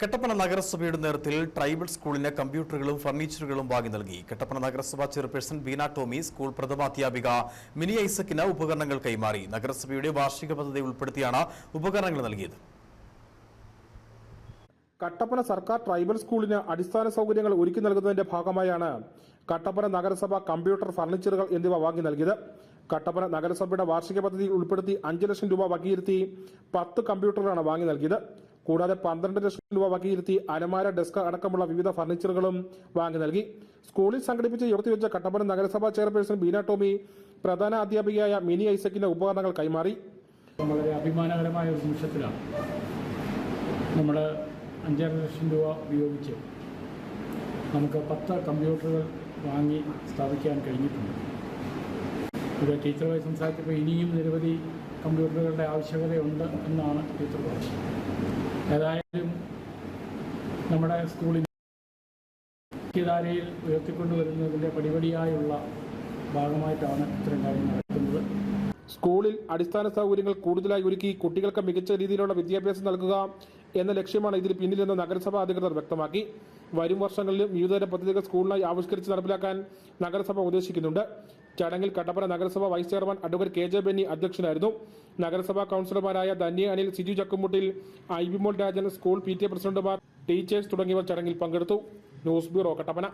കട്ടപ്പന നഗരസഭയുടെ നേതൃത്വത്തിൽ ട്രൈബൽ സ്കൂളിന് കമ്പ്യൂട്ടറുകളും ഫർണിച്ചറുകളും വാങ്ങി നൽകി. കട്ടപ്പന നഗരസഭാ ചെയർപേഴ്സൺ ബീന ടോമി സ്കൂൾ പ്രഥമാധ്യാപിക മിനി ഐസക്കിന് ഉപകരണങ്ങൾ കൈമാറി. നഗരസഭയുടെ വാർഷിക പദ്ധതി ഉൾപ്പെടുത്തിയാണ് ഉപകരണങ്ങൾ നൽകിയത്. കട്ടപ്പന സർക്കാർ ട്രൈബൽ സ്കൂളിന് അടിസ്ഥാന സൗകര്യങ്ങൾ ഒരുക്കി നൽകുന്നതിന്റെ ഭാഗമായാണ് കട്ടപ്പന നഗരസഭ കമ്പ്യൂട്ടർ, ഫർണിച്ചറുകൾ എന്നിവ വാങ്ങി നൽകിയത്. കട്ടപ്പന നഗരസഭയുടെ വാർഷിക പദ്ധതിയിൽ ഉൾപ്പെടുത്തി 5 ലക്ഷം രൂപ വകയിരുത്തി 10 കമ്പ്യൂട്ടറുകളാണ് വാങ്ങി നൽകിയത്. കൂടാതെ 12 ലക്ഷം രൂപ വകയിരുത്തി അലമാര, ഡെസ്ക് അടക്കമുള്ള വിവിധ ഫർണിച്ചറുകളും വാങ്ങി നൽകി. സ്കൂളിൽ സംഘടിപ്പിച്ച യോഗത്തിൽ വെച്ച കട്ടപ്പന നഗരസഭാ ചെയർപേഴ്സൺ ബീന ടോമി പ്രധാന അധ്യാപികയായ മിനി ഐസക്കിന് ഉപകരണങ്ങൾ കൈമാറി. വളരെ അഭിമാനകരമായ ഒരു നിമിഷത്തിലാണ് നമ്മൾ 5.5 ലക്ഷം രൂപ ഉപയോഗിച്ച് നമുക്ക് 10 കമ്പ്യൂട്ടറുകൾ വാങ്ങി സ്ഥാപിക്കാൻ കഴിഞ്ഞിട്ടുണ്ട്. ഇത് ടീച്ചറുമായി സംസാരിച്ചപ്പോൾ ഇനിയും നിരവധി കമ്പ്യൂട്ടറുകളുടെ ആവശ്യകതയുണ്ട് എന്നാണ് ടീച്ചർ പറഞ്ഞത്. ഏതായാലും നമ്മുടെ സ്കൂളിൽ മുഖ്യധാരയിൽ ഉയർത്തിക്കൊണ്ടുവരുന്നതിൻ്റെ പടിപടിയായുള്ള ഭാഗമായിട്ടാണ് ഇത്തരം കാര്യങ്ങൾ നടക്കുന്നത്. സ്കൂളിൽ അടിസ്ഥാന സൗകര്യങ്ങൾ കൂടുതലായി ഒരുക്കി കുട്ടികൾക്ക് മികച്ച രീതിയിലുള്ള വിദ്യാഭ്യാസം നൽകുക എന്ന ലക്ഷ്യമാണ് ഇതിന് പിന്നിലെന്ന് നഗരസഭാ അധികൃതർ വ്യക്തമാക്കി. വരും വർഷങ്ങളിലും വിവിധതരം പദ്ധതികൾ സ്കൂളിനായി ആവിഷ്കരിച്ച് നടപ്പിലാക്കാൻ നഗരസഭ ഉദ്ദേശിക്കുന്നുണ്ട്. ചടങ്ങിൽ കട്ടപ്പന നഗരസഭ vice chairman advocate KJ Benny അധ്യക്ഷനായിരുന്നു. നഗരസഭാ കൌൺസിലർമാരായ ധന്യ അനിൽ, സിജു ചക്കുമുട്ടിൽ, ഐബിമോൾ രാജൻ, സ്കൂൾ PTA പ്രസിഡന്റുമാർ, ടീച്ചേഴ്സ് തുടങ്ങിയവർ ചടങ്ങിൽ പങ്കെടുത്തു. News bureau, Kattappana.